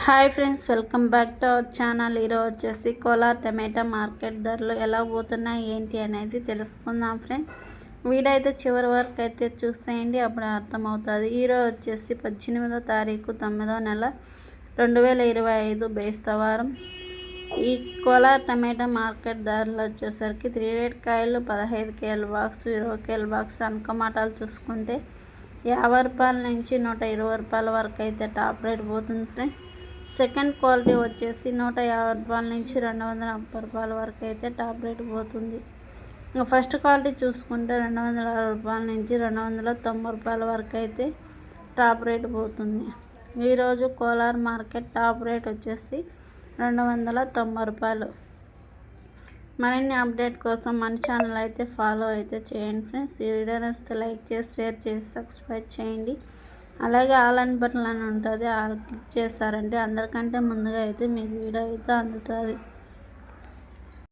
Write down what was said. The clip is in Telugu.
Hi friends, welcome back to our channel. ఈరోజు వచ్చేసి కోలార్ టమాటా మార్కెట్ ధరలు ఎలా పోతున్నాయి ఏంటి అనేది తెలుసుకుందాం ఫ్రెండ్స్. వీడియో అయితే చివరి వరకు అయితే చూసేయండి, అప్పుడు అర్థమవుతుంది. ఈరోజు వచ్చేసి 18వ తారీఖు 9వ నెల 2025 బేస్తవారం. ఈ కోలార్ టమాటా మార్కెట్ ధరలు వచ్చేసరికి 3 రేట్ కాయలు 15 కేల బాక్స్, 20 కేల బాక్స్. టమాటాలు చూసుకుంటే 50 రూపాయల నుంచి 120 రూపాయల వరకు అయితే టాప్ రేట్ పోతుంది ఫ్రెండ్. సెకండ్ క్వాలిటీ వచ్చేసి 150 రూపాయల నుంచి 230 రూపాయల వరకు అయితే టాప్ రేట్ పోతుంది. ఇంకా ఫస్ట్ క్వాలిటీ చూసుకుంటే 260 రూపాయల నుంచి 290 రూపాయల వరకు అయితే టాప్ రేట్ పోతుంది. ఈరోజు కోలార్ మార్కెట్ టాప్ రేట్ వచ్చేసి 290 రూపాయలు. మరిన్ని అప్డేట్ కోసం మన ఛానల్ అయితే ఫాలో అయితే చేయండి ఫ్రెండ్స్. ఈ వీడియో నచ్చితే లైక్ చేసి షేర్ చేసి సబ్స్క్రైబ్ చేయండి. అలాగే ఆల్ అని బటన్ అని ఉంటుంది, ఆల్ క్లిక్ చేశారంటే అందరికంటే ముందుగా అయితే మీకు వీడియో అయితే అందుతుంది.